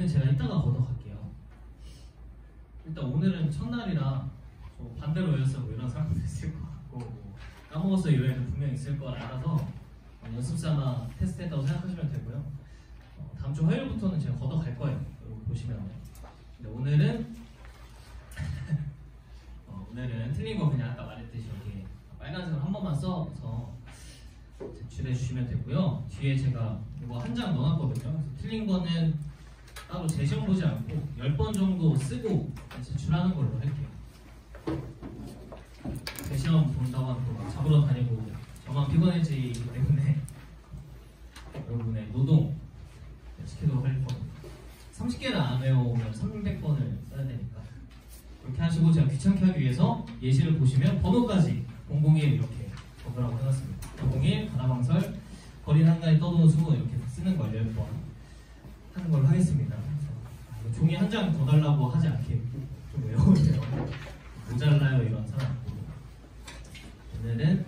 제가 이따가 걷어갈게요. 일단 오늘은 첫날이라 반대로 외웠어 뭐 이런 사람도 있을 것 같고 뭐 까먹었어 이런 애도 분명 있을 걸 알아서 연습삼아 테스트했다고 생각하시면 되고요. 다음 주 화요일부터는 제가 걷어갈 거예요. 여러분 보시면. 근데 오늘은 오늘은 틀린 거 그냥 아까 말했듯이 여기 빨간색을 한 번만 써서 제출해 주시면 되고요. 뒤에 제가 이거 한 장 넣어놨거든요. 그래서 틀린 거는 따로 제시험 보지 않고 10번 정도 쓰고 제출하는 걸로 할게요. 제시험 본다고 하면 또 잡으러 다니고 저만 피곤해지기 때문에 여러분의 노동 시키도록 할 겁니다. 30개를 안 외우면 300번을 써야 되니까 그렇게 하시고 제가 귀찮게 하기 위해서 예시를 보시면 번호까지 001 이렇게 적으라고 해놨습니다. 001, 바다방설, 거리 한가에 떠도는 수분 이렇게 쓰는 걸 10번 하는 걸로 하겠습니다. 그래서 종이 한 장 더 달라고 하지 않게 좀 외워오세요. 모자라요 이런 사람. 오늘은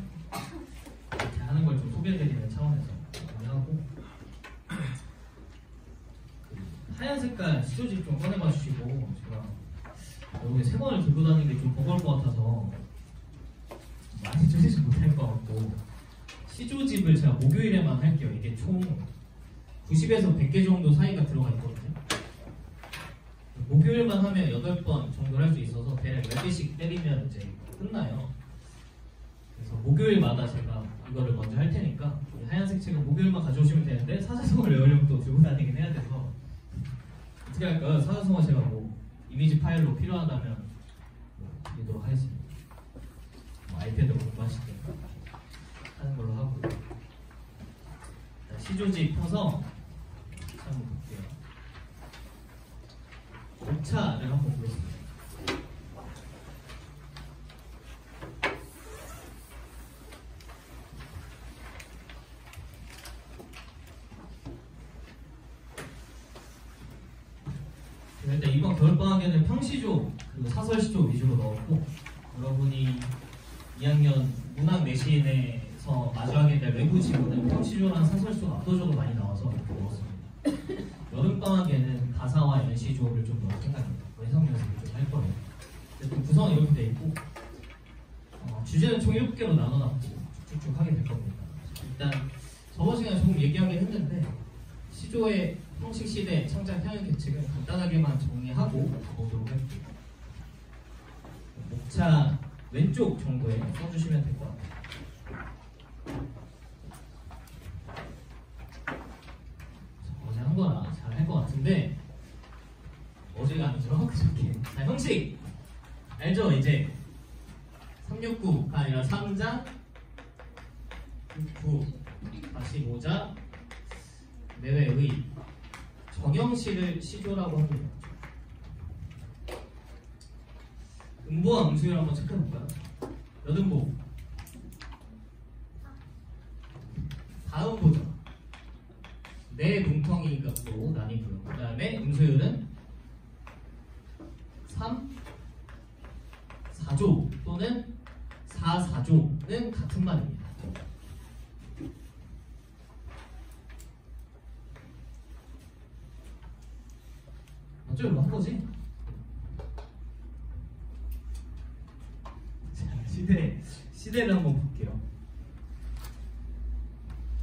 이렇게 하는 걸 좀 소개해드리는 차원에서 많이 하고 하얀 색깔 시조집 좀 꺼내봐 주시고 제가 여기 세 권을 들고 다니는 게 좀 버거울 것 같아서 많이 줄이지 못할 것 같고 시조집을 제가 목요일에만 할게요. 이게 총 90에서 100개 정도 사이가 들어가 있거든요. 목요일만 하면 8번 정도 할 수 있어서 대략 10개씩 때리면 이제 끝나요. 그래서 목요일마다 제가 이거를 먼저 할 테니까 하얀색 책은 목요일만 가져오시면 되는데 사자성어를 외우려면 또 들고 다니긴 해야 돼서 어떻게 할까요? 사자성어 제가 뭐 이미지 파일로 필요하다면 드리도록 하겠습니다. 아이패드로 공부하실 때 하는 걸로 하고요. 시조지 펴서 한번 볼게요. 목차를 한번 보겠습니다. 일단 이번 겨울방학에는 평시조 그리고 사설시조 위주로 넣었고 여러분이 2학년 문학 내신에서 마주하게 될 외부 지문은 평시조랑 사설시조가 압도적으로 많이 나와서 이렇게 넣었습니다. 여름방학에는 가사와 연시조를 좀 넣을 생각입니다. 해석 연습을 좀 할 거예요. 구성은 이렇게 돼 있고 주제는 총 7개로 나눠놨고 쭉쭉 하게 될 겁니다. 일단 저번 시간에 조금 얘기하긴 했는데 시조의 형식 시대 창작 향연 계측은 간단하게만 정리하고 가보도록 할게요. 목차 왼쪽 정도에 써주시면 될 것 같아요. 어제 한 거라 잘 할 것 같은데 어제가 아니죠? 그저께. 자, 형식 알죠? 이제 369가 아니라 3장 9 다시 모자 내외의 정형시를 시조라고 합니다. 음보와 음수율 한번 체크해볼까요? 여든보 다음보죠. 네 뭉텅이로 나뉘고요. 그 다음에 음수율은 3, 4조 또는 4, 4조는 같은 말입니다. 맞죠? 이거 한 거지? 자, 시대를 한번 볼게요.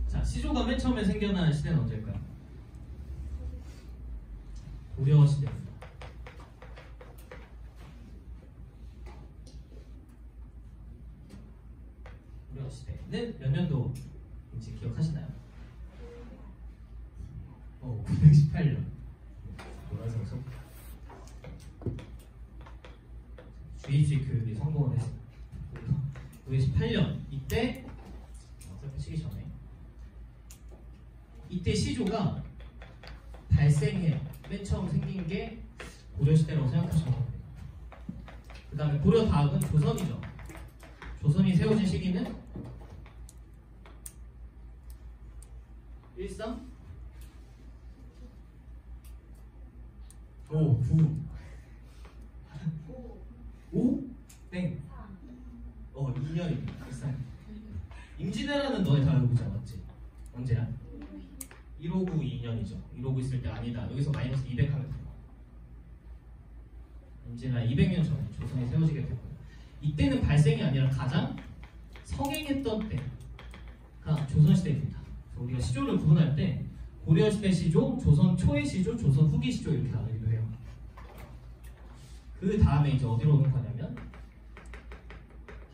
자, 시조가 맨 처음에 생겨난 시대는 언제일까요? 고려 시대입니다. 고려 시대는 몇 년도인지 기억하시나요? 918년. 노란색 속 주입식 교육이 성공을 했습니다. 918년 이때 쓰기 전에 이때 시조가 발생해 맨 처음 생긴 게 고려시대라고 생각하시면 됩니다. 그 다음에 고려 다음은 조선이죠. 조선이 세워진 시기는 13? 5, 9 5? 땡 2년입니다. 임진왜란은 너네 다 알고 있잖아, 맞지? 언제야? 1592년이죠. 이러고 있을 때 아니다. 여기서 마이너스 200 하면 돼. MZ나 200년 전에 조선이 세워지게 됐고요. 이때는 발생이 아니라 가장 성행했던 때가 조선시대입니다. 우리가 시조를 구분할 때 고려시대 시조, 조선 초의 시조, 조선 후기 시조 이렇게 나누기도 해요. 그 다음에 이제 어디로 오는 거냐면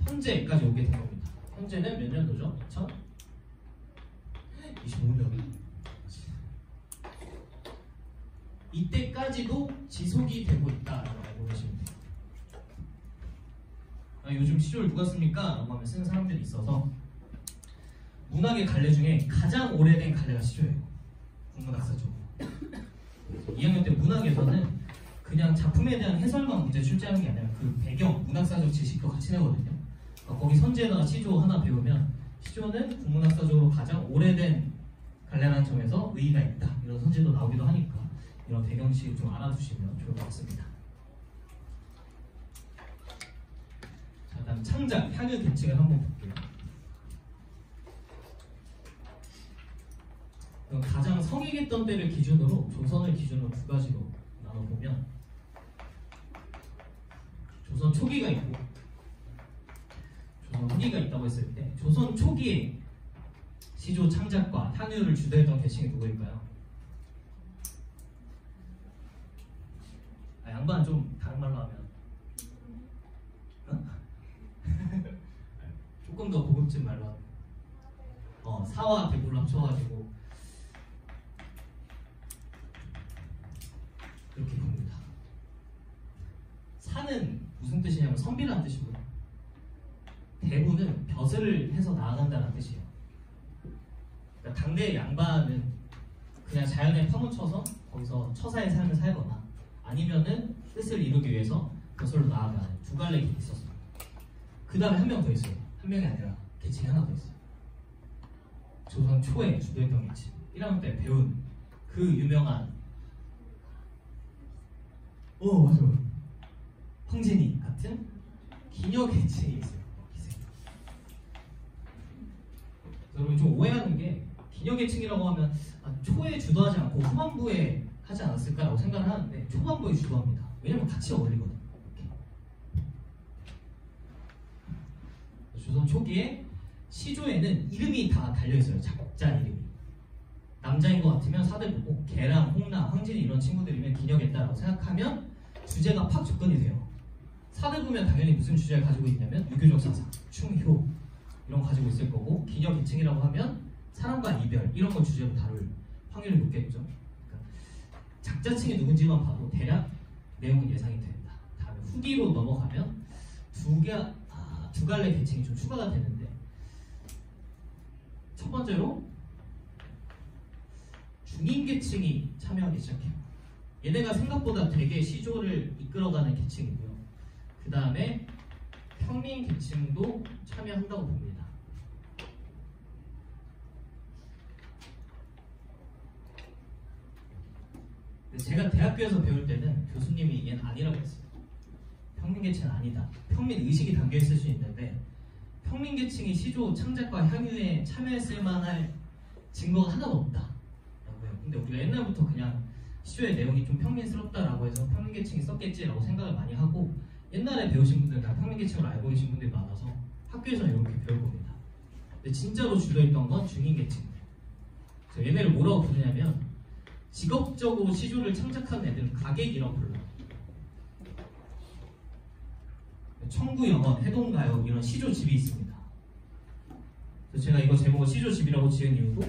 현재까지 오게 된 겁니다. 현재는 몇 년도죠? 2025년. 이때까지도 지속이 되고 있다라고 알고 계시면 돼요. 요즘 시조를 누가 씁니까? 라고 하면 쓰는 사람들이 있어서 문학의 갈래 중에 가장 오래된 갈래가 시조예요. 국문학사적으로. 2학년 때 문학에서는 그냥 작품에 대한 해설만 문제 출제하는 게 아니라 그 배경, 문학사적 지식도 같이 내거든요. 그러니까 거기 선제나 시조 하나 배우면 시조는 국문학사적으로 가장 오래된 갈래라는 점에서 의의가 있다. 이런 선제도 나오기도 하니까 이런 배경식 좀 알아두시면 좋을 것 같습니다. 자, 다음 창작, 향유 계층을 한번 볼게요. 가장 성행했던 때를 기준으로 조선을 기준으로 두 가지로 나눠보면 조선 초기가 있고 조선 후기가 있다고 했을 때 조선 초기에 시조 창작과 향유를 주도했던 계층이 누구일까요? 양반 좀 다른 말로 하면 조금 더 고급진 말로 하면 사와 대구를 합쳐가지고 이렇게 봅니다. 사는 무슨 뜻이냐면 선비라는 뜻이고요. 대구는 벼슬을 해서 나아간다는 뜻이에요. 그러니까 당대의 양반은 그냥 자연에 파묻혀서 거기서 처사의 삶을 살거나 아니면은 뜻을 이루기 위해서 벼슬로 나아가는 두 갈래 길이 있었어요. 그 다음에 한 명 더 있어요. 한 명이 아니라 계층이 하나 더 있어요. 조선 초에 주도했던 계층. 1학년 때 배운 그 유명한 맞아요. 황진이 같은 기녀 계층이 있어요. 여러분 좀 오해하는 게 기녀 계층이라고 하면 초에 주도하지 않고 후반부에 하지 않았을까라고 생각을 하는데 초반부에 주도합니다. 왜냐면 같이 어울리거든요. 조선 초기에 시조에는 이름이 다 달려있어요. 작자 이름이. 남자인 것 같으면 사대부고 개랑 홍나, 황진이 이런 친구들이면 기녀겠다라고 생각하면 주제가 팍 접근이 돼요. 사대부면 당연히 무슨 주제를 가지고 있냐면 유교적 사상, 충효 이런 거 가지고 있을 거고 기녀 계층이라고 하면 사랑과 이별 이런 거 주제로 다룰 확률이 높겠죠. 그러니까 작자층이 누군지만 봐도 대략 내용은 예상이 된다. 다음에 후기로 넘어가면 두 갈래 계층이 좀 추가가 되는데 첫 번째로 중인 계층이 참여하기 시작해요. 얘네가 생각보다 되게 시조를 이끌어가는 계층이고요. 그 다음에 평민 계층도 참여한다고 봅니다. 제가 대학교에서 배울 때는 교수님이 얘는 아니라고 했어요. 평민계층은 아니다. 평민의식이 담겨있을 수 있는데 평민계층이 시조 창작과 향유에 참여했을 만할 증거가 하나도 없다. 근데 우리가 옛날부터 그냥 시조의 내용이 좀 평민스럽다라고 해서 평민계층이 썼겠지라고 생각을 많이 하고 옛날에 배우신 분들 다 평민계층을 알고 계신 분들이 많아서 학교에서는 이렇게 배울 겁니다. 근데 진짜로 주도했던 건 중인계층. 얘네를 뭐라고 부르냐면 직업적으로 시조를 창작한 애들은 가객이라고 불러요. 청구영원, 해동가요 이런 시조집이 있습니다. 그래서 제가 이거 제목을 시조집이라고 지은 이유도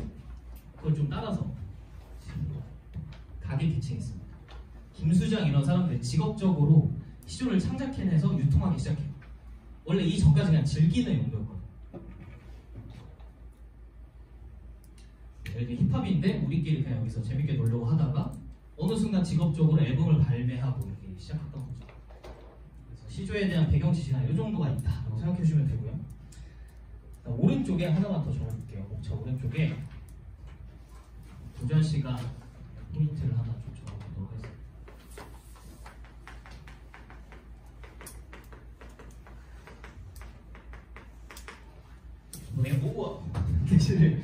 그걸 좀 따라서 가객 계층이 있습니다. 김수장 이런 사람들 직업적으로 시조를 창작해내서 유통하기 시작해요. 원래 이 전까지 그냥 즐기는 용도였거든요. 예를 들어 힙합인데 우리끼리 그냥 여기서 재밌게 놀려고 하다가 어느 순간 직업적으로 앨범을 발매하고 이렇게 시작했던 거죠. 그래서 시조에 대한 배경 지식은 이 정도가 있다라고 생각해 주시면 되고요. 오른쪽에 하나만 더 적어볼게요. 목차 오른쪽에 도전 씨가 포인트를 하나 좀 적어보도록 하겠습니다. 이번에 오버 대시를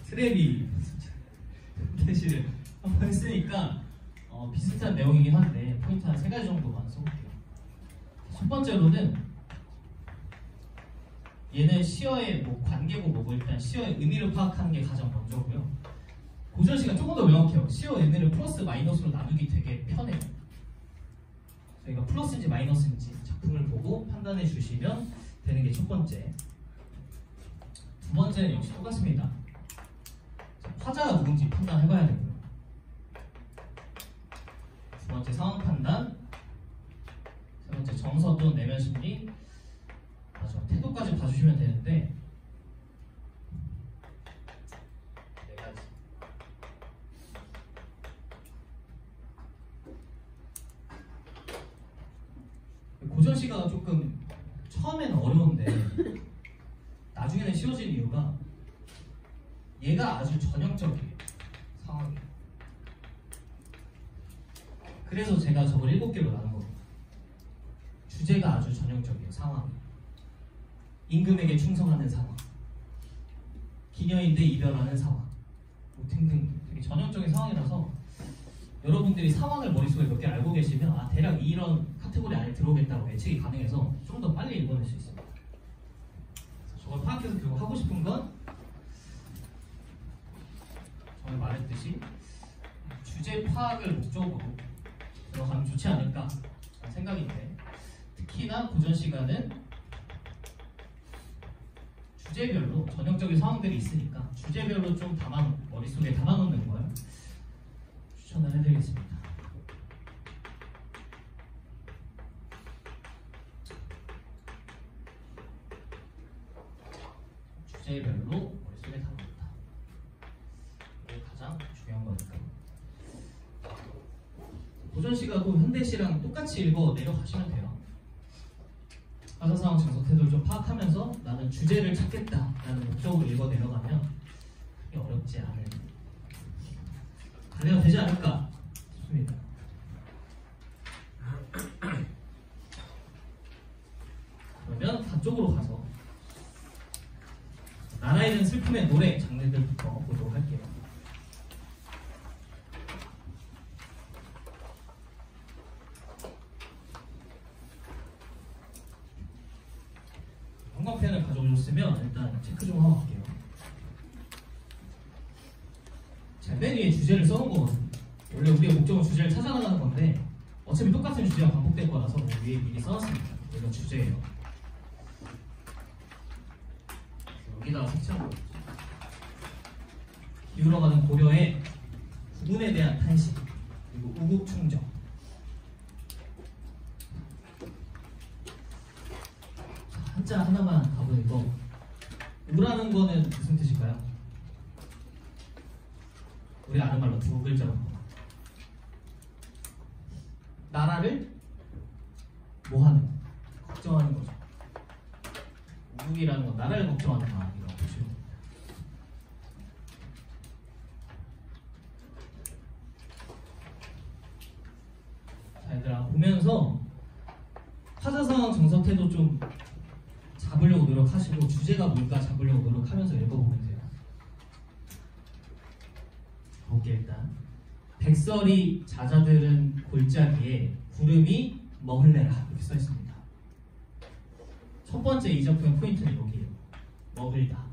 트랩이 대시를 한번 했으니까 비슷한 내용이긴 보이긴 한데 포인트 한 3가지 정도만 써볼게요. 첫 번째로는 얘는 시어의 뭐 관계고 뭐고 일단 시어의 의미를 파악하는 게 가장 먼저고요. 고전시가 조금 더 명확해요. 시어 의미를 플러스 마이너스로 나누기 되게 편해요. 저희가 플러스인지 마이너스인지 작품을 보고 판단해 주시면 되는 게 첫 번째. 두 번째는 역시 똑같습니다. 화자가 누군지 판단해봐야 되고요. 두 번째 상황 판단, 세 번째 정서 또는 내면 심리, 마지막 태도까지 봐주시면 되는데 네 가지. 고전시가 조금 처음에는 어려운데 나중에는 쉬워진 이유가 얘가 아주 전형적이에요. 상황이. 그래서 제가 저걸 7개로 나눈 거예요. 주제가 아주 전형적이에요. 상황이. 임금에게 충성하는 상황, 기녀인데 이별하는 상황, 뭐 등등 되게 전형적인 상황이라서 여러분들이 상황을 머릿속에 몇 개 알고 계시면 아 대략 이런 카테고리 안에 들어오겠다고 예측이 가능해서 좀 더 빨리 읽어낼 수 있습니다. 저걸 파악해서 결국 하고 싶은 건 전에 말했듯이 주제 파악을 목적으로 들어가면 좋지 않을까 생각인데, 특히나 고전 시간은 주제별로 전형적인 상황들이 있으니까 주제별로 좀 머릿속에 담아놓는 걸 추천을 해드리겠습니다. 주제별로 머릿속에 담아놓는다. 이게 가장 중요한 거니까. 고전시가도 현대시랑 똑같이 읽어 내려가시면 돼요. 화자상황 정서 태도를 좀 파악하면서 나는 주제를 찾겠다라는 목적으로 읽어 내려가면 그게 어렵지 않은 관리가 되지 않을까 싶습니다. 그러면 단쪽으로 가서 나라에는 슬픔의 노래 장르들부터 보도록 할게요. 형광펜을 가져오셨으면 일단 체크 좀 하고 갈게요. 자, 맨 위에 주제를 써놓은 거거든요. 원래 우리의 목적은 주제를 찾아나가는 건데 어차피 똑같은 주제가 반복될 거라서 위에 미리 써놨습니다. 이건 주제예요. 여기다가 색칠하고 기울어가는 고려의 구분에 대한 탄식, 그리고 우국충정. 한자 하나만 가보니까 우라는 거는 무슨 뜻일까요? 우리 아는 말로 2글자로 나라를 뭐하는? 걱정하는 거죠. 우국이라는 건 나라를 걱정하는 마음이라고 보시면 됩니다. 자, 얘들아 보면서 화자상황 정석태도 좀 잡으려고 노력하시고 주제가 뭘까 잡으려고 노력하면서 읽어보면 돼요. 볼게요. 일단 백설이 자자들은 골짜기에 구름이 머글래라 이렇게 써있습니다. 첫 번째 이 작품의 포인트는 여기에요. 머글다.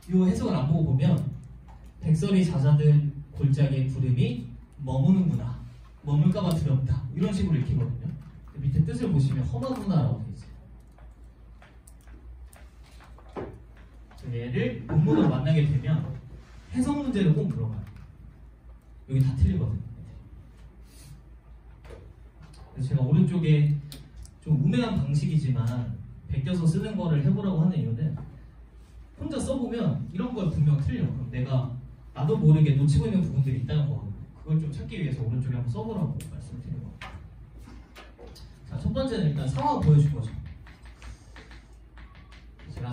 이 해석을 안 보고 보면 백설이 자자들 골짜기에 구름이 머무는구나, 머물까봐 두렵다 이런 식으로 읽히거든요. 밑에 뜻을 보시면 험하구나라고 되어 있어요. 얘를 본문으로 만나게 되면 해석 문제를 꼭 물어봐요. 여기 다 틀리거든요. 그래서 제가 오른쪽에 좀 우매한 방식이지만 베껴서 쓰는 거를 해보라고 하는 이유는 혼자 써보면 이런 걸 분명 틀려. 그럼 나도 모르게 놓치고 있는 부분들이 있다는 거거든요. 그걸 좀 찾기 위해서 오른쪽에 한번 써보라고 말씀을 드린 겁니다. 자, 첫 번째는 일단 상황을 보여줄 거죠. 제가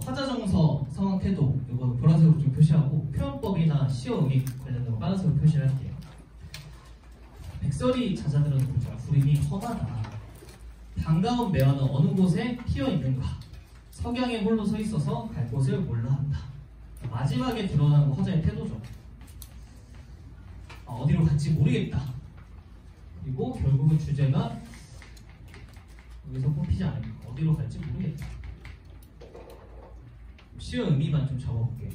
화자정서 상황 태도 이거 보라색으로 좀 표시하고 표현법이나 시어 의미 관련된 거 빨간색으로 표시를 할게요. 백설이 자자들은 보자. 구름이 험하다. 반가운 매화는 어느 곳에 피어 있는가. 석양에 홀로 서 있어서 갈 곳을 몰라 한다. 마지막에 드러나는 화자의 태도죠. 어디로 갈지 모르겠다. 그리고 결국은 주제가 여기서 뽑히지 않을까. 어디로 갈지 모르겠다. 시의 의미만 좀 적어볼게요.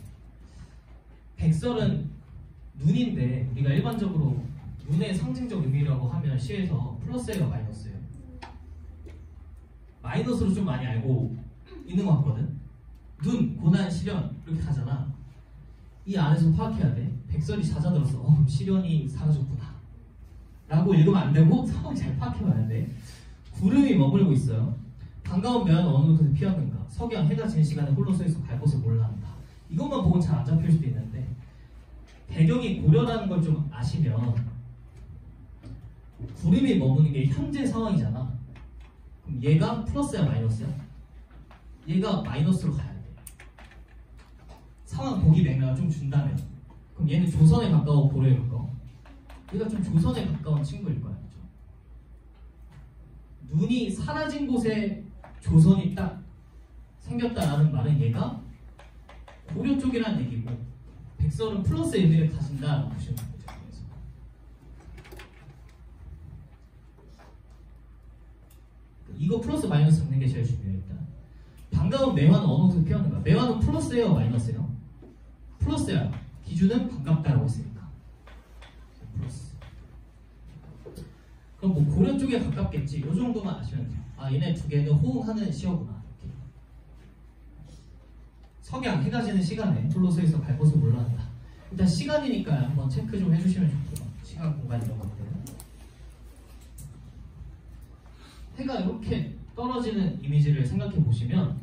백설은 눈인데 우리가 일반적으로 눈의 상징적 의미라고 하면 시에서 플러스예요, 마이너스예요? 마이너스로 좀 많이 알고 있는 것 같거든. 눈, 고난, 시련 이렇게 가잖아. 이 안에서 파악해야 돼. 백설이 잦아들었어. 시련이 사라졌구나 라고 읽으면 안 되고 상황이 잘 파악해봐야 돼. 구름이 머물고 있어요. 반가운 매화는 어느 곳에서 피었는가. 석양, 해가 지는 시간에 홀로 서있어 갈 곳을 몰라 한다. 이것만 보고 잘 안 잡힐 수도 있는데 배경이 고려라는 걸 좀 아시면 구름이 머무는 게 현재 상황이잖아. 그럼 얘가 플러스야 마이너스야? 얘가 마이너스로 가야 돼. 상황 보기 맥락을 좀 준다면 그럼 얘는 조선에 가까워 고려에 가까워? 얘가 좀 조선에 가까운 친구일 거야. 그렇죠? 눈이 사라진 곳에 조선이 딱 생겼다라는 말은 얘가 고려 쪽이라는 얘기고 백설은 플러스의 의미를 가진다라고 보시면 됩니다. 이거 플러스 마이너스 잡는 게 제일 중요해요. 일단 반가운 매화는 어느 곳에 피었는가. 매화는 플러스예요 마이너스예요? 플러스야. 기준은 반갑다라고 했으니까 플러스. 그럼 뭐 고려 쪽에 가깝겠지. 이 정도만 아시면 돼요. 얘네 두 개는 호응하는 시어구나. 이렇게. 석양, 해가 지는 시간에 홀로 서있어 갈 곳을 몰라 한다. 일단 시간이니까 한번 체크 좀 해주시면 좋고요. 시간, 공간 이런 것들. 해가 이렇게 떨어지는 이미지를 생각해 보시면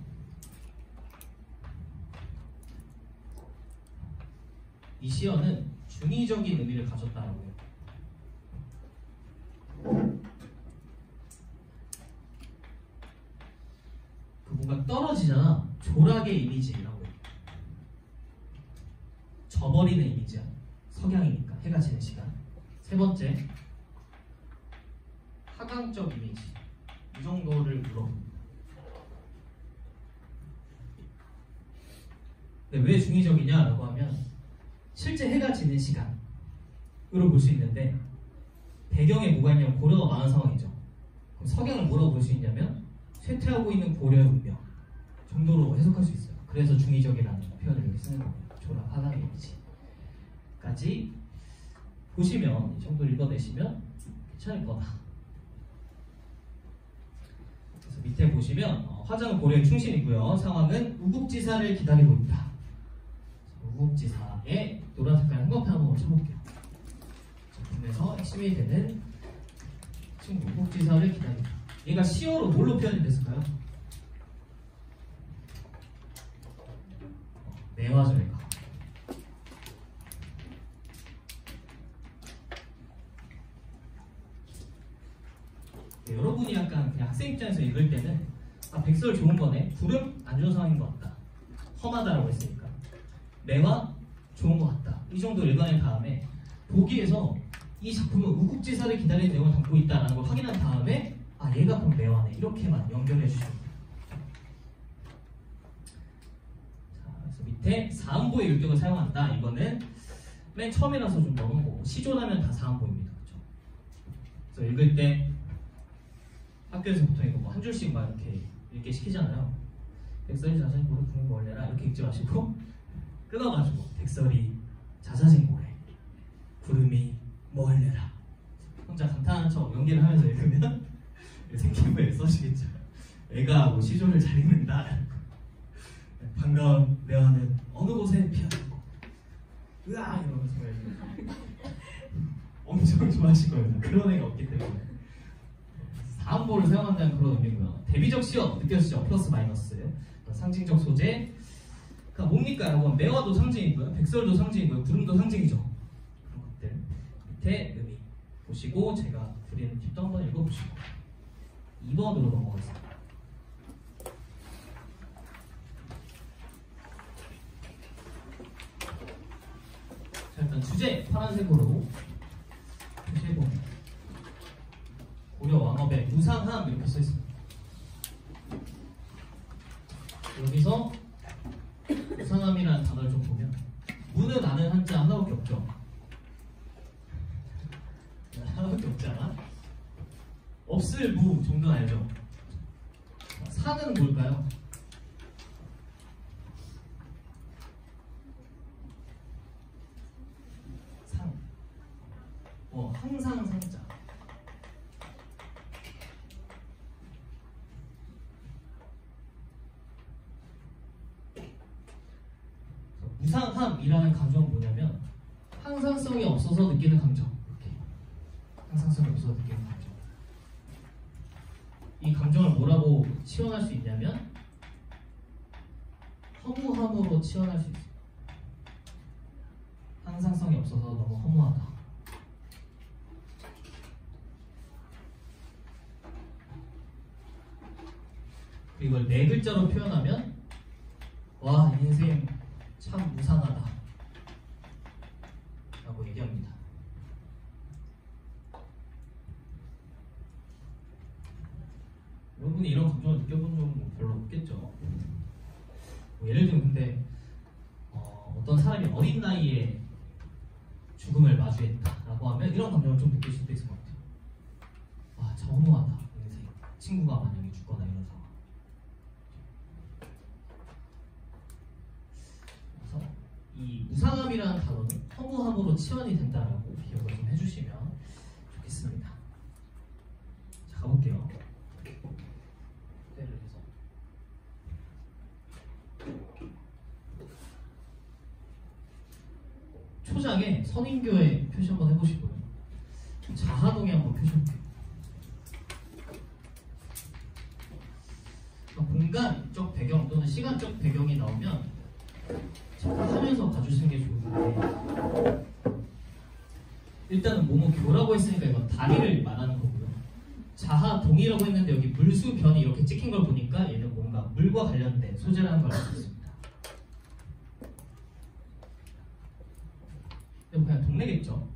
이 시어는 중의적인 의미를 가졌다라고 해요. 그 뭔가 떨어지잖아. 조락의 이미지라고 해요. 져버리는 이미지야. 석양이니까 해가 지는 시간. 세 번째, 하강적 이미지. 이 정도를 물어봅니다. 근데 왜 중의적이냐라고 하면 실제 해가 지는 시간으로 볼 수 있는데 배경에 뭐가 있냐면 고려가 많은 상황이죠. 그럼 석양을 뭐라고 볼 수 있냐면 쇠퇴하고 있는 고려의 운명 정도로 해석할 수 있어요. 그래서 중의적이라는 표현을 이렇게 쓰는 겁니다. 조락, 하강의 이미지까지 보시면 이 정도 읽어내시면 괜찮을 거다. 밑에 보시면 화장은 고려의 충신이고요. 상황은 우국지사를 기다리고 있다. 우국지사의 노란 색깔 한꺼번에 한번 쳐볼게요. 작품에서 핵심이 되는 친구 우국지사를 기다린다. 얘가 시어로 뭘로 표현이 됐을까요? 매화죠 얘가. 여러분이 약간 그냥 학생 입장에서 읽을 때는 백설 좋은 거네, 구름 안 좋은 상황인 것 같다, 험하다라고 했으니까 매화 좋은 것 같다 이 정도 읽어낸 다음에 보기에서 이 작품은 우국지사를 기다리는 내용을 담고 있다는 걸 확인한 다음에 얘가 그럼 매화네 이렇게만 연결해 주시면 돼요. 자, 그래서 밑에 사음보의 율동을 사용한다. 이거는 맨 처음이라서 좀 넘은 거고 시조라면 다 사음보입니다. 그렇죠? 그래서 읽을 때 학교에서 보통 이거 뭐 한 줄씩 막 이렇게 읽게 시키잖아요. 백설이 자자진 고래 구름이 멀래라 이렇게 읽지 마시고 끊어가지고 백설이 자자진 고래 구름이 멀래라 혼자 감탄하는 척 연기를 하면서 읽으면 생긴 거에 써지겠죠. 애가 뭐 시조를 잘 읽는다. 반가운 매화는 어느 곳에 피었고 으아 이러면서 엄청 좋아하실 겁니다. 그런 애가 없기 때문에 사음보를 사용한다는 그런 의미고요. 대비적 시어 느껴지죠? 플러스 마이너스 상징적 소재. 그러니까 뭡니까 여러분? 매화도 상징이고요, 백설도 상징이고요, 구름도 상징이죠. 그런 것들 밑에 의미 보시고 제가 드리는 팁도 한번 읽어보시고 2번으로 넘어가겠습니다. 자, 일단 주제 파란색으로 표시해보면 고려 왕업의 무상함 이렇게 써있습니다. 여기서 무상함이라는 단어를 좀 보면 무는 아는 한자 하나밖에 없죠. 하나밖에 없잖아. 없을 무 정도는 알죠. 산은 뭘까요? 상. 항상 상자. 무상함이라는 감정은 뭐냐면 항상성이 없어서 느끼는 감정. 이렇게. 항상성이 없어서 느끼는 감정. 이 감정을 뭐라고 치환할 수 있냐면 허무함으로 치환할 수 있어요. 항상성이 없어서 너무 허무하다. 그리고 이걸 네 글자로 표현하면 와, 인생 참 무상하다 라고 얘기합니다. 여러분이 이런 감정을 느껴본 적은 별로 없겠죠. 예를 들면 근데 어떤 사람이 어린 나이에 죽음을 마주했다라고 하면 이런 감정을 좀 느낄 수도 있을 것 같아요. 와, 참 허무하다. 인생. 친구가 만약에 죽거나 이런 상황. 그래서 이 무상함이라는 단어는 허무함으로 치환이 된다라고 기억을 좀 해주시면 좋겠습니다. 자, 가볼게요. 해서 초장에 선인교회 표시 한번 해보시고요. 자하동에 한번 표시해볼게요. 공간적 배경 또는 시간적 배경이 나오면 하면서 봐주시는 게 좋은데, 일단은 뭐뭐교라고 했으니까 이건 다리를 말하는 거고요. 자하동이라고 했는데 여기 물수변이 이렇게 찍힌 걸 보니까 얘는 뭔가 물과 관련된 소재라는 걸 알 수 있습니다. 그냥 동네겠죠.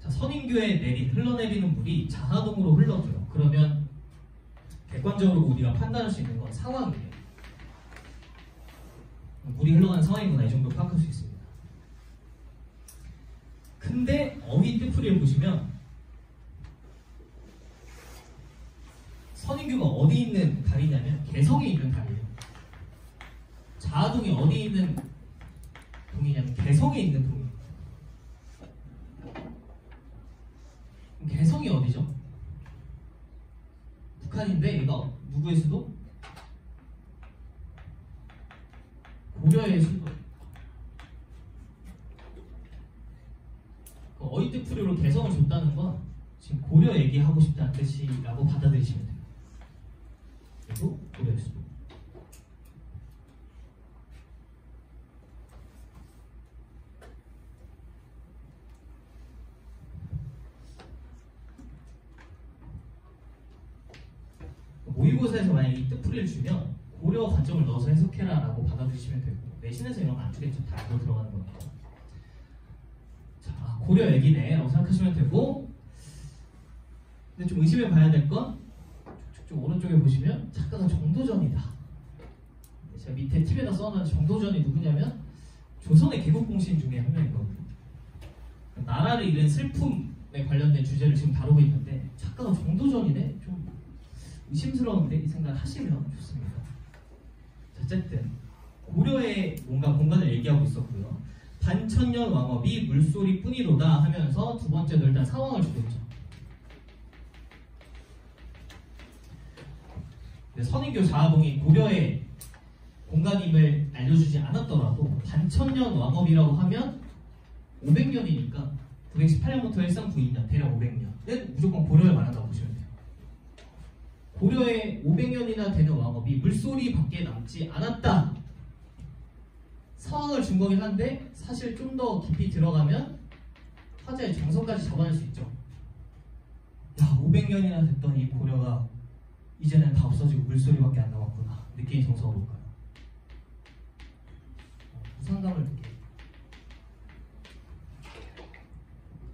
자, 선인교에 흘러내리는 물이 자하동으로 흘러줘요. 그러면 객관적으로 우리가 판단할 수 있는 건 상황이에요. 물이 흘러가는 상황이구나, 이 정도 파악할 수 있습니다. 근데 어휘 뜻풀이를 보시면 선인교가 어디 있는 다리냐면 개성에 있는 다리예요. 자하동이 어디 있는 동이냐면 개성에 있는 동이에요. 개성이 어디죠? 북한인데 얘가 누구의 수도? 고려의 수도. 어휘 뜻풀이로 개성을 줬다는 건 지금 고려 얘기하고 싶다는 뜻이라고 받아들이시면 돼요. 그리고 고려의 수도. 모의고사에서 만약에 이 뜻풀이를 주면 고려 관점을 넣어서 해석해라 라고 받아주시면 되고, 내신에서 이런 거 안 주겠죠. 다 알고 들어가는 거니까. 자, 고려 얘기네 라고 생각하시면 되고, 근데 좀 의심해 봐야 될 건 좀 오른쪽에 보시면 작가가 정도전이다. 제가 밑에 팁에다 써놓은 정도전이 누구냐면 조선의 개국공신 중에 한 명이거든요. 나라를 잃은 슬픔에 관련된 주제를 지금 다루고 있는데 작가가 정도전이네? 좀 의심스러운데 이 생각을 하시면 좋습니다. 어쨌든 고려의 뭔가 공간을 얘기하고 있었고요. 반천년 왕업이 물소리 뿐이로다 하면서 두 번째로 일단 상황을 주고 있죠. 선인교 자하동이 고려의 공간임을 알려주지 않았더라도 반천년 왕업이라고 하면 500년이니까 918년부터 1392년 대략 500년은 무조건 고려를 말한다고 보시면 돼요. 고려의 500년이나 되는 왕업이 물소리밖에 남지 않았다. 상황을 준 거긴 한데 사실 좀 더 깊이 들어가면 화자의 정서까지 잡아낼 수 있죠. 야, 500년이나 됐더니 고려가 이제는 다 없어지고 물소리밖에 안 남았구나. 느끼는 정서가 뭘까요? 무상감을 느끼.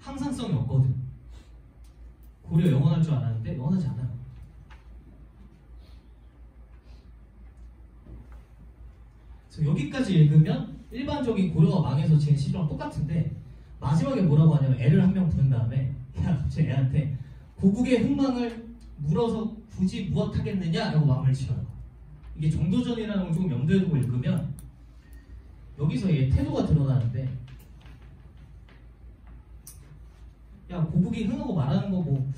항상성이 없거든. 고려 영원할 줄 알았는데 영원하지 않아요. 그래서 여기까지 읽으면 일반적인 고려가 망해서 지은 시조랑 똑같은데 마지막에 뭐라고 하냐면 애를 한 명 부른 다음에 그냥 갑자기 애한테 고국의 흥망을 물어서 굳이 무엇하겠느냐라고 마음을 지어요. 이게 정도전이라는 걸 조금 염두에 두고 읽으면 여기서 얘 태도가 드러나는데, 야 고국이 흥하고 말하는 거 뭐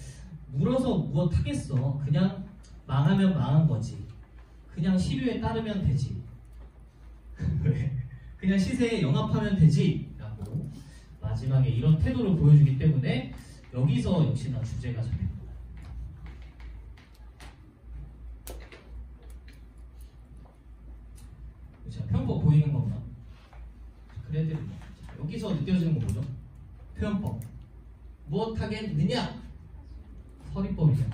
물어서 무엇하겠어. 그냥 망하면 망한 거지. 그냥 시류에 따르면 되지. 그냥 시세에 영합하면 되지 라고 마지막에 이런 태도를 보여주기 때문에 여기서 역시나 주제가 잡힙니다. 자, 표현법 보이는 겁니다. 그래도 여기서 느껴지는 건 뭐죠? 표현법. 무엇하겠느냐? 서리법이죠.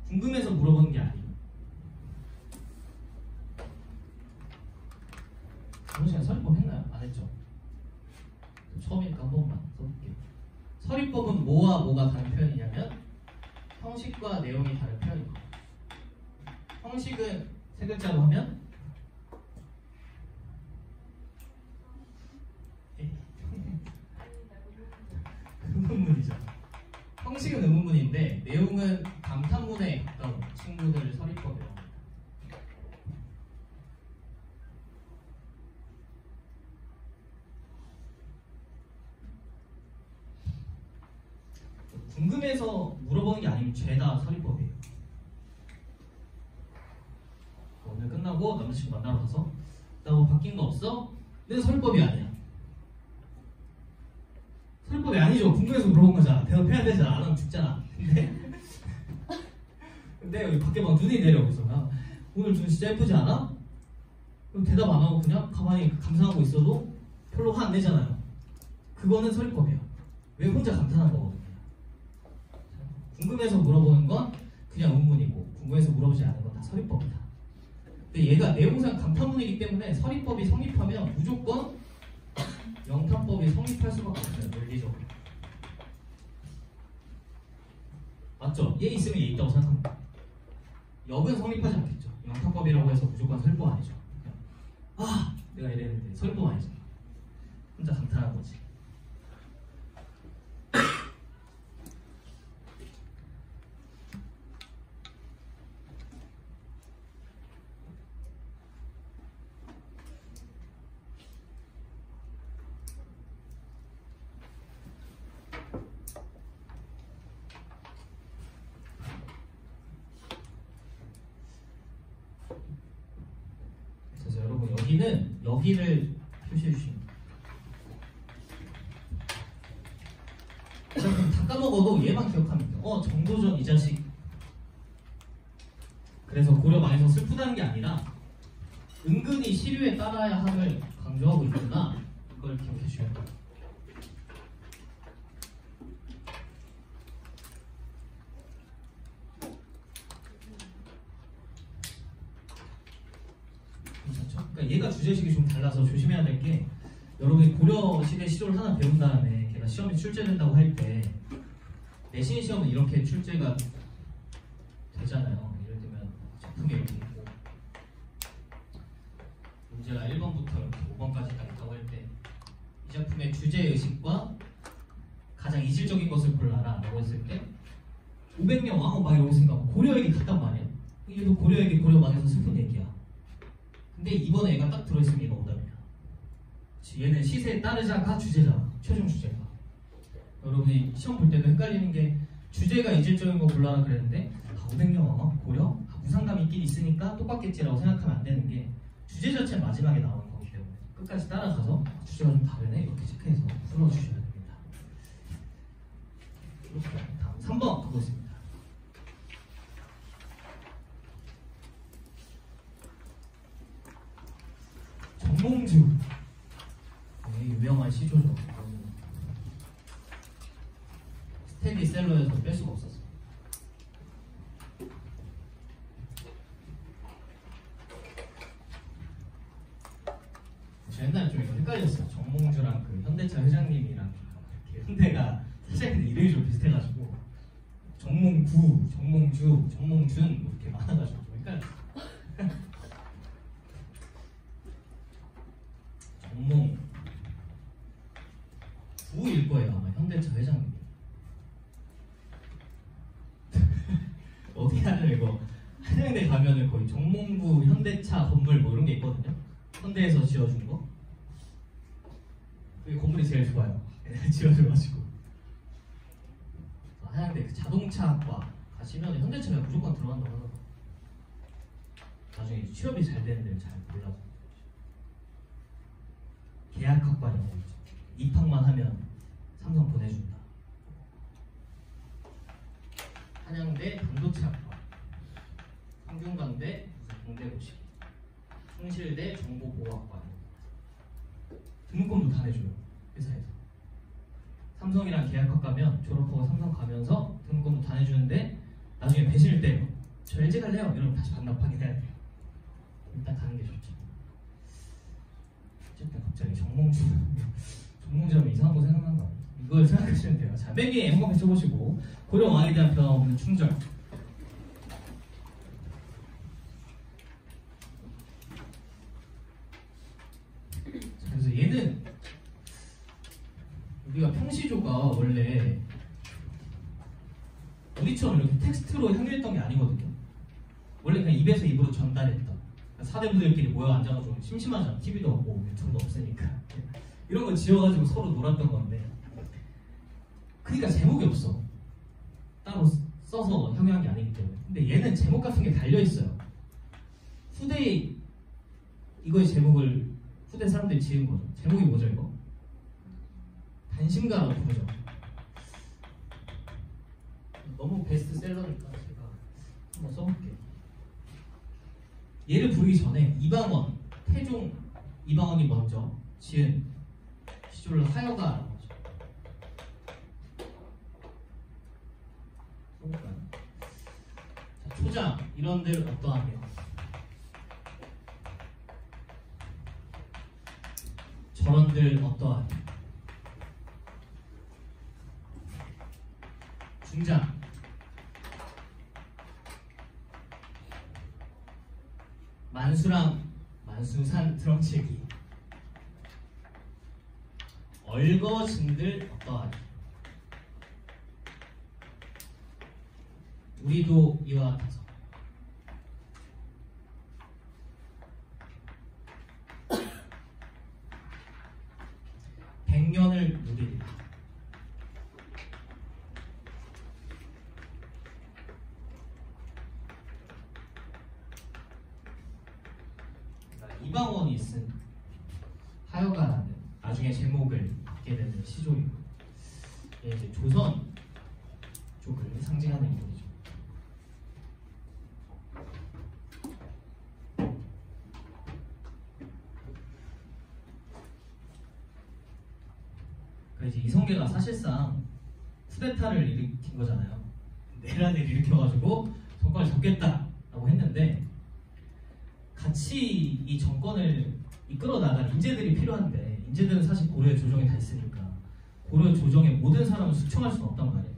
궁금해서 물어보는 게 아니에요. 이번 시간 서리법 했나요? 안 했죠? 처음이니까 한 번만 써볼게요. 서리법은 뭐와 뭐가 다른 표현이냐면 형식과 내용이 다른 표현입니다. 형식은 세 글자로 하면 의문문이죠. 형식은 의문문인데 내용은 감탄문에 가까운 친구들 서리법이라고 합니다. 궁금해서 물어보는 게 아니면 죄다 서리법이에요. 오늘 끝나고 남자친구 만나러 가서 나 뭐 바뀐 거 없어? 근데 서리법이 아니야. 서리법이 아니죠. 궁금해서 물어본 거잖아. 대답해야 되잖아. 안 하면 죽잖아. 근데 여기 밖에 막 눈이 내려. 그래서 오늘 눈 진짜 예쁘지 않아? 그럼 대답 안 하고 그냥 가만히 감상하고 있어도 별로 화 안 내잖아요. 그거는 서리법이에요. 왜 혼자 감탄한 거거든요. 궁금해서 물어보는 건 그냥 의문이고 궁금해서 물어보지 않는 건 다 서리법이다. 근데 얘가 내용상 감탄문이기 때문에 서리법이 성립하면 무조건 영탄법이 성립할 수밖에 없어요. 논리적으로. 맞죠? 얘 있으면 얘 있다고 생각합니다. 역은 성립하지 않겠죠. 영탄법이라고 해서 무조건 서리법 아니죠. 아! 내가 이랬는데 서리법 아니죠. 혼자 감탄한 거지. 그래서 여러분 여기를 표시해 주시면 그럼 다 까먹어도 얘만 기억하면 돼요. 정도전 이 자식. 그래서 고려 망해서 슬프다는 게 아니라 은근히 시류에 따라야 함을 강조하고 있구나. 이걸 기억해 주셔야 돼요. 괜찮죠? 그러니까 얘가 주제식이 좀 달라서 조심해야 될 게, 여러분이 고려 시대 시조를 하나 배운 다음에 걔가 시험에 출제된다고 할 때 내신 시험은 이렇게 출제가 되잖아요. 예를 들면 작품이 이렇게 있고 문제가 1번부터 이렇게 5번까지 딱 있다고 할 때 이 작품의 주제의식과 가장 이질적인 것을 골라라 라고 했을 때 500명 왕후 막 이러고 있으니까 고려 얘기 같단 말이에요. 얘도 고려 얘기 고려 망해서 슬픈 얘기야. 근데 이번에 얘가 딱 들어있으면 얘가 오답이야. 얘는 시세에 따르자가 주제잖아. 최종 주제가. 여러분이 시험 볼 때도 헷갈리는 게 주제가 이질적인 거 골라라 그랬는데 500명 고려? 무상감 있긴 있으니까 똑같겠지라고 생각하면 안 되는 게 주제 자체 마지막에 나오는 거기 때문에 끝까지 따라가서 주제가 좀 다르네 이렇게 체크해서 풀어주셔야 됩니다. 다음 3번 가보겠습니다. 정몽주. 네, 유명한 시조죠. 스테디셀러에서 뺄 수가 없었어요. 저 옛날에 좀 이거 헷갈렸어요. 정몽주랑 그 현대차 회장님이랑 이렇게 현대가 사장님 이름이 좀 비슷해가지고 정몽구, 정몽주, 정몽준 이렇게 많아가지고 좀 헷갈렸어요. 부일 거예요 아마 현대차 회장님. 어떻게 하냐 이거 한양대 가면은 거의 정몽부 현대차 건물 뭐 이런 게 있거든요. 현대에서 지어준 거. 그게 건물이 제일 좋아요. 지어줘가지고. 한양대 그 자동차학과 가시면 현대차가 무조건 들어간다고 하더라고요. 나중에 취업이 잘 되는 데는 잘 몰라서. 계약학과 이런 거 있죠. 입학만 하면 삼성 보내준다. 한양대 반도체학과, 성균관대 무슨 공대고시, 충실대 정보보호학과 등록금도 다 내줘요 회사에서. 삼성이랑 계약학 가면 졸업하고 삼성 가면서 등록금도 다 내주는데 나중에 배신일 때 저 LG 갈래요? 이러면 다시 반납하게 해야 돼요. 일단 가는 게 좋죠. 어쨌든 갑자기 정몽주하면 이상한 거 생각난 거 아니에요? 이걸 생각하시면 돼요. 자, 맨 위에 한번 써보시고 고려 왕에 대한 변화 없는 충절. 자, 그래서 얘는 우리가 평시조가 원래 우리처럼 이렇게 텍스트로 향유했던 게 아니거든요. 원래 그냥 입에서 입으로 전달했던. 사대부들끼리 모여 앉아가지고 심심하잖아. TV도 없고 유튜브도 없으니까 이런 거 지어가지고 서로 놀았던 건데, 그러니까 제목이 없어. 따로 써서 향유한 게 아니기 때문에. 근데 얘는 제목 같은 게 달려있어요. 후대에 이거의 제목을 후대 사람들이 지은 거죠. 제목이 뭐죠 이거? 단심가라고 부르죠. 너무 베스트셀러니까 제가 한번 써볼게요. 얘를 부르기 전에 이방원, 태종 이방원이 먼저 지은 시조를 하여가라고 하죠. 써볼까요? 자, 초장 이런 데를 어떠하며 저런들 어떠하며 중장 만수랑 만수산 드렁치기 얼거진들 어떠하니 우리도 이와 같아서 백년을 누리리라. 이방원이 쓴 하여가라는 나중에 제목을 받게 되는 시조이고, 이제 조선 쪽을 상징하는 인물이죠. 이제 이성계가 사실상 쿠데타를 일으킨 거잖아요. 내란을 일으켜가지고 정권을 잡겠다라고 했는데, 같이 이 정권을 이끌어 나갈 인재들이 필요한데, 인재들은 사실 고려의 조정에 다 있으니까 고려 조정의 모든 사람을 숙청할 수는 없단 말이에요.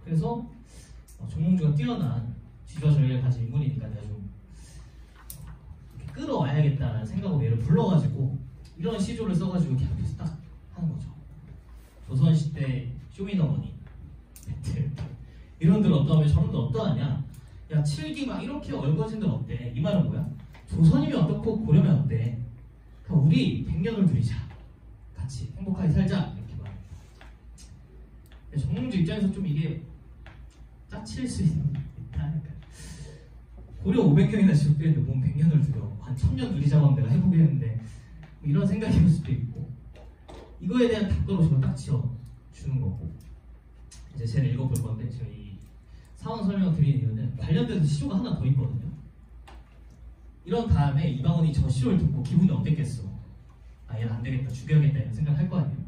그래서 정몽주가 뛰어난 지도자 전략을 가진 인물이니까 내가 좀 이렇게 끌어와야겠다는 생각으로 얘를 불러가지고 이런 시조를 써가지고 이렇게 앞에서 딱 하는 거죠. 조선시대 쇼미더머니 배틀 이런들 어떠하며 저런들 어떠하냐, 야 칠기 막 이렇게 얼거진들 어때? 이 말은 뭐야? 조선이면 어떻고 고려면 어때? 그럼 우리 100년을 누리자, 같이 행복하게 살자, 이렇게 말합니다. 정몽주 입장에서 좀 이게 짜칠 수 있다. 고려 500년이나 지속되는데 몸 100년을 누려, 한 1000년 누리자고 하면 내가 해보겠는데 뭐 이런 생각일 수도 있고, 이거에 대한 답도로 저는 딱 지어주는 거고, 이제 쟤를 읽어볼 건데, 제가 이 상황 설명을 드리는 이유는 관련돼서 시조가 하나 더 있거든요. 이런 다음에 이방원이 저 시조를 듣고 기분이 어땠겠어? 아, 얘는 안 되겠다, 죽여야겠다 이런 생각할 거 아니에요.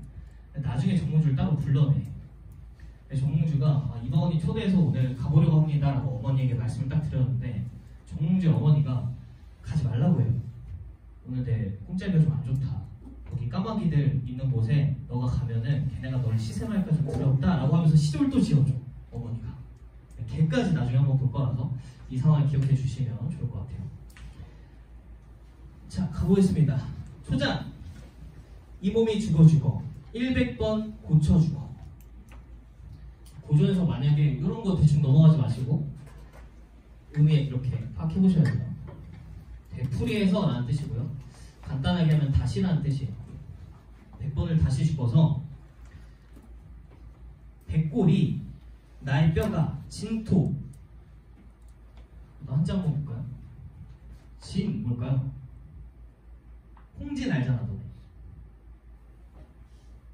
나중에 정몽주를 따로 불러내. 정몽주가 이방원이 초대해서 오늘 가보려고 합니다 라고 어머니에게 말씀을 딱 드렸는데, 정몽주의 어머니가 가지 말라고 해요. 오늘 내 꿈자리가 좀 안 좋다, 거기 까마귀들 있는 곳에 너가 가면은 걔네가 널 시샘할까 좀 두렵다 라고 하면서 시조를 또 지어줘, 어머니가. 걔까지 나중에 한번 볼 거라서 이 상황을 기억해 주시면 좋을 것 같아요. 자, 가보겠습니다. 초장, 이 몸이 죽어 100번 고쳐주어. 고전에서 만약에 이런 거 대충 넘어가지 마시고 의미에 이렇게 파악해보셔야 돼요. 되풀이해서 라는 뜻이고요. 간단하게 하면 다시라는 뜻이에요. 100번을 다시 죽어서 백골이 나의 뼈가 진토. 한자 한번 볼까요? 진 뭘까요? 홍진 알잖아 너네.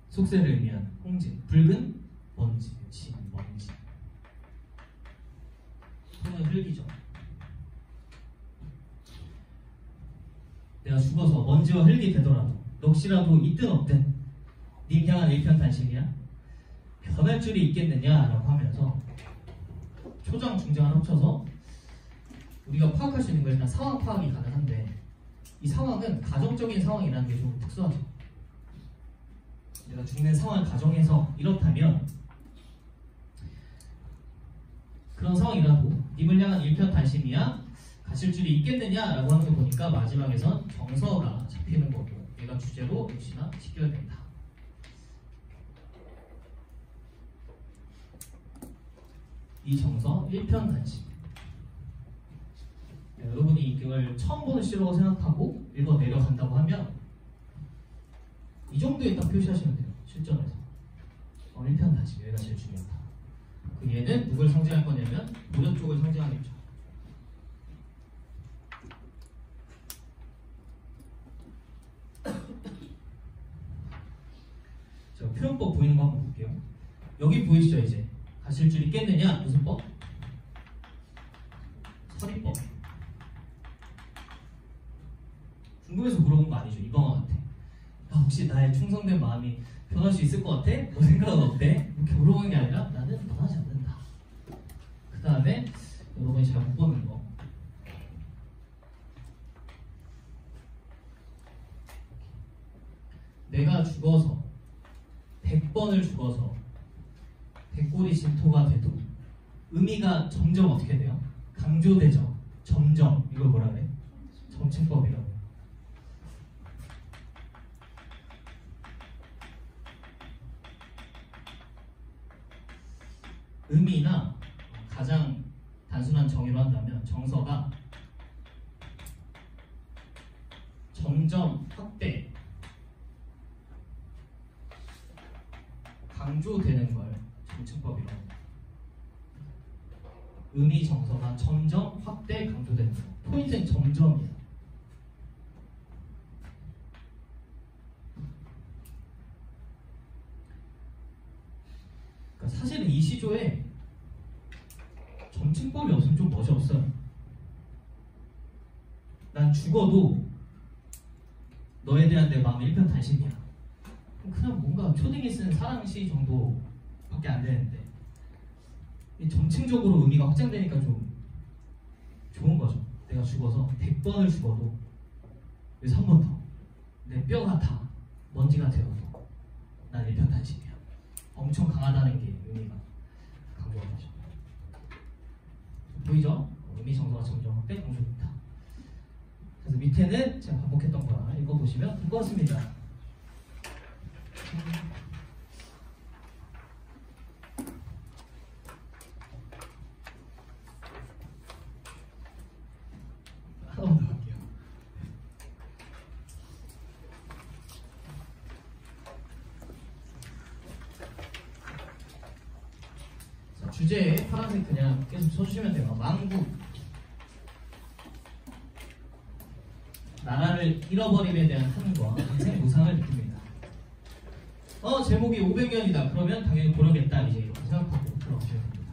속세를 의미하는 홍진. 붉은 먼지. 진 먼지. 손은 흙이죠. 내가 죽어서 먼지와 흙이 되더라도 넋이라도 있든 없든 님 향한 일편단심이야? 변할 줄이 있겠느냐라고 하면서 초장 중장을 합쳐서 우리가 파악할 수 있는 건 일단 상황 파악이 가능한데 이 상황은 가정적인 상황이라는 게 좀 특수하죠. 내가 죽는 상황을 가정해서 이렇다면 그런 상황이라도 님을 향한 일편단심이야? 가실 줄이 있겠느냐라고 하는 거 보니까 마지막에선 정서가 잡히는 거고 얘가 주제로 역시나 직결된다. 이 정서 일편단심. 여러분이 이걸 처음 보는 시로고 생각하고 읽어 내려간다고 하면 이 정도에 딱 표시하시면 돼요. 실전에서 일편단심 얘가 제일 중요하다. 그 얘는 누굴 상징할 거냐면 모전 쪽을 상징하겠죠. 자, 표현법 보이는 거 한번 볼게요. 여기 보이시죠? 이제 가실 줄 있겠느냐? 무슨 법? 서리법. 궁금해서 물어본 거 아니죠? 이방원한테 혹시 나의 충성된 마음이 변할 수 있을 것 같아? 너 생각은 어때? 이렇게 물어보는 게 아니라 나는 변하지 않는다. 그 다음에 여러분이 잘 못 보는 거 내가 죽어서 100번을 죽어서 백골이 진토가 돼도 의미가 점점 어떻게 돼요? 강조되죠. 점점. 이걸 뭐라 그래? 점층법이라고. 의미나 가장 단순한 정의로 한다면 정서가 점점 확대, 강조되는 걸 점층법이라고 합니다. 의미 정서가 점점 확대, 강조되는 거. 포인트는 점점이에요. 그러니까 사실은 이 시조에 점층법이 없으면 좀 멋이 없어요. 난 죽어도 너에 대한 내 마음은 일편단심이야. 그냥 뭔가 초딩이 쓰는 사랑시 정도밖에 안 되는데 점층적으로 의미가 확장되니까 좀 좋은 거죠. 내가 죽어서 100번을 죽어도 그래서 한 번 더 내 뼈가 다 먼지가 되어도 난 일편단심이야. 엄청 강하다는 게 의미가 강조한 거죠. 보이죠? 의미 정서가 점점 확대, 강조됩니다. 그래서 밑에는 제가 반복했던 거라 읽어보시면 될 것 같습니다. 하나만 더 할게요. 자, 주제에 파란색 그냥 계속 쳐주시면 돼요. 망국. 나라를 잃어버림에 대한 한과 인생 무상을 느낍니다. 제목이 500년이다. 그러면 당연히 고르겠다. 이제 이렇게 생각하고 들어가셔야 됩니다.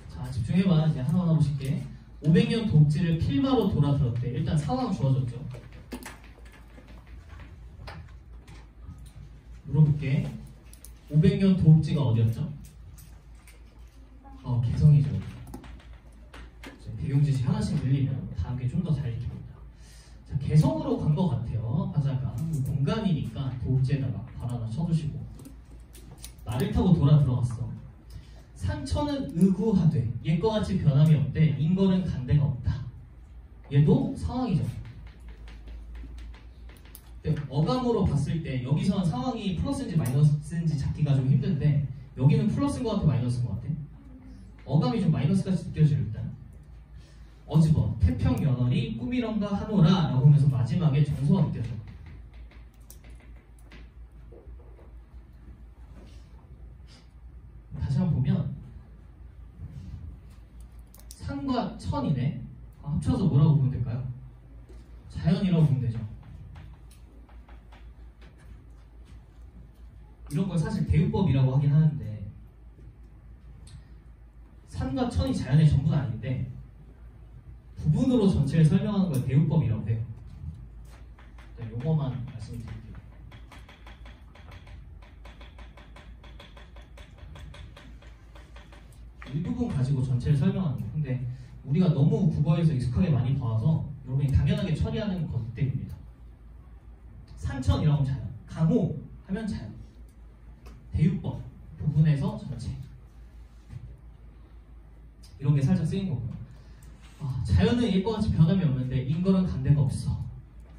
자, 집중해봐. 이제 하나하나 보실게. 500년 독지를 필마로 돌아들었대. 일단 상황 주어졌죠. 물어볼게. 500년 독지가 어디였죠? 개성이죠. 배경 지식 하나씩 늘리면 다음 게 좀 더 잘 익힙니다. 자, 개성으로 간 것 같아요. 화자가 공간이니까 도읍지에다가 발 하나 쳐주시고 말을 타고 돌아 들어갔어. 상처는 의구하되 옛과 같이 변함이 없대. 인거는 간데가 없다. 얘도 상황이죠. 근데 어감으로 봤을 때 여기서는 상황이 플러스인지 마이너스인지 찾기가 좀 힘든데 여기는 플러스인 것 같아, 마이너스인 것 같아? 어감이 좀 마이너스같이 느껴져 일단. 어집어, 태평연월이 꿈이런가 하노라 라고 하면서 마지막에 정서가 느껴져. 다시 한번 보면 산과 천이네. 합쳐서 뭐라고 보면 될까요? 자연이라고 보면 되죠. 이런 걸 사실 대유법이라고 하긴 하는데 산과 천이 자연의 전부는 아닌데 부분으로 전체를 설명하는 걸 대유법이라고 해요. 용어만 말씀드릴게요. 일부분 가지고 전체를 설명하는 거. 근데 우리가 너무 국어에서 익숙하게 많이 봐서 여러분이 당연하게 처리하는 것들입니다. 산천이라고 하면 자연, 강호 하면 자연, 대유법, 부분에서 전체. 이런 게 살짝 쓰인 거고요. 자연은 일과같이 변함이 없는데 인걸은 간대가 없어.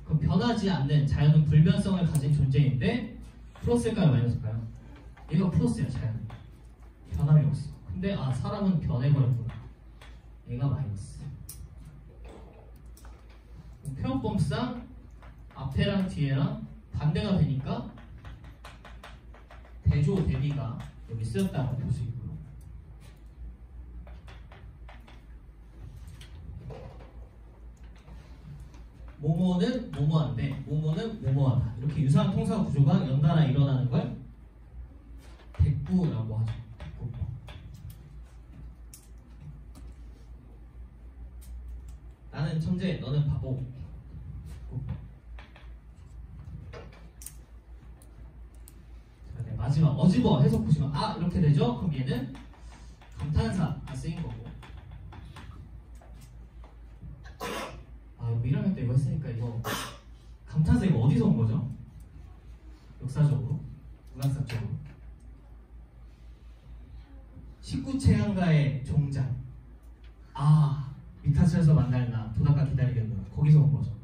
그럼 변하지 않는 자연은 불변성을 가진 존재인데 플러스일까요, 마이너스일까요? 얘가 플러스야, 자연은. 변함이 없어. 근데 사람은 변해버렸구나. 얘가 마이너스. 표현법상 앞에랑 뒤에랑 반대가 되니까 대조, 대비가 여기 쓰였다고 볼 수 있고요. 뭐뭐는 뭐뭐한데 뭐뭐는 뭐뭐하다. 이렇게 유사한 통사 구조가 연달아 일어나는 걸 대꾸라고 하죠. 대꾸법. 나는 천재, 너는 바보. 대꾸법. 자, 네, 마지막 어집어 해석 보시면 이렇게 되죠? 그럼 얘는 감탄사가 쓰인 거고. 여기 1학년 때 이거 했으니까 이거 감탄사 이거 어디서 온 거죠? 역사적으로? 문학사적으로? 식구체향가의 종장. 미타철에서 만날 나 도닷가 기다리겠노라. 거기서 온 거죠.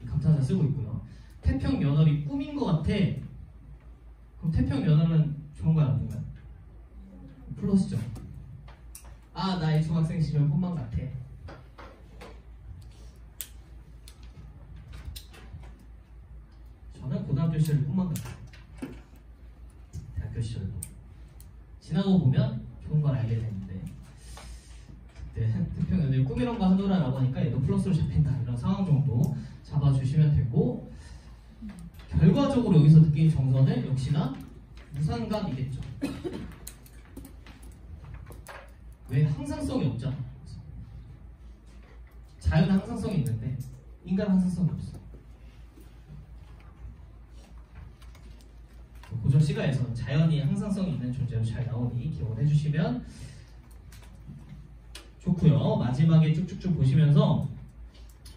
이 감탄사 쓰고 있고요. 태평연월이 꿈인 것 같아. 그럼 태평연월은 좋은 거야, 나쁜 거야? 플러스죠. 나의 중학생 시절 꿈만 같아. 저는 고등학교 시절 꿈만 같아요. 대학교 시절도. 지나고 보면 좋은 걸 알게 되는데 그때 태평연월이 꿈이란가 하노라라고 하니까 얘도 플러스로 잡힌다. 이런 상황 정도 잡아주시면 되고 결과적으로 여기서 느낀 정서는 역시나 무상감이겠죠. 왜? 항상성이 없잖아. 자연은 항상성이 있는데 인간은 항상성이 없어. 고전 시가에서는 자연이 항상성이 있는 존재로 잘 나오니 기억을 해주시면 좋고요. 마지막에 쭉쭉쭉 보시면서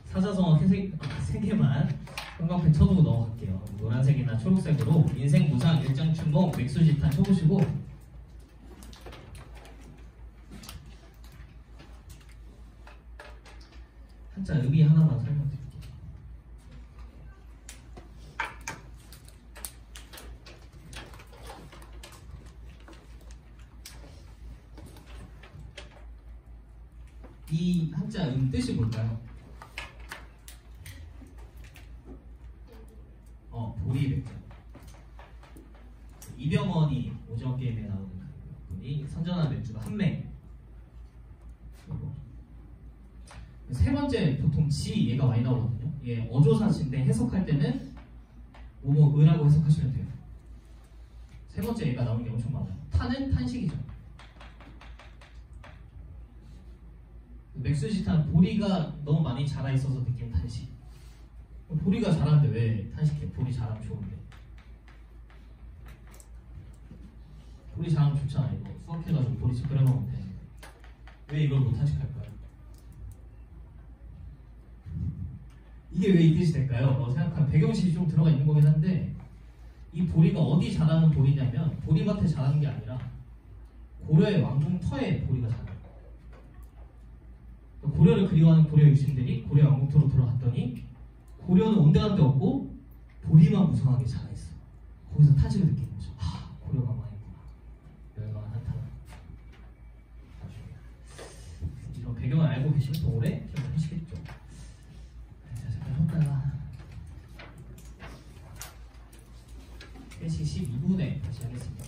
사자성어 3개만 형광펜 쳐두고 넘어갈게요. 노란색이나 초록색으로 인생 무상, 일장 춘몽, 맥수지탄 쳐보시고 한자 의미 하나만 설명드릴게요. 이 한자 뜻이 뭘까요? 보리백자. 이병헌이 오징어 게임에 나오는 분이 선전한 맥주가 한매. 세 번째 보통 지 얘가 많이 나오거든요. 얘 어조사시인데 해석할 때는 뭐뭐의라고 해석하시면 돼요. 세 번째 얘가 나오는 게 엄청 많아요. 탄은 탄식이죠. 맥수지탄 보리가 너무 많이 자라 있어서 느낀 탄식. 보리가 자라는데 왜 탄식해? 보리 자라면 좋은데. 보리 자라면 좋잖아. 이거 수확해가지고 보리집 끓여 먹으면 되는데 왜 이걸 못 탄식할까요? 이게 왜 이 뜻이 될까요? 생각하면 배경식이 좀 들어가 있는 거긴 한데 이 보리가 어디 자라는 보리냐면 보리밭에 자라는 게 아니라 고려의 왕궁터에 보리가 자라요. 고려를 그리워하는 고려 유신들이 고려 왕궁터로 들어갔더니 고려는 온데간데 없고 고리만 무성하게 잘했어. 거기서 타직을 느끼는 거죠. 고려가 망했구나. 여기가 나타나. 나중에 이런 배경을 알고 계시면 더 오래 기억을 하시겠죠. 자, 잠깐 쉬었다가 3시 12분에 다시 하겠습니다.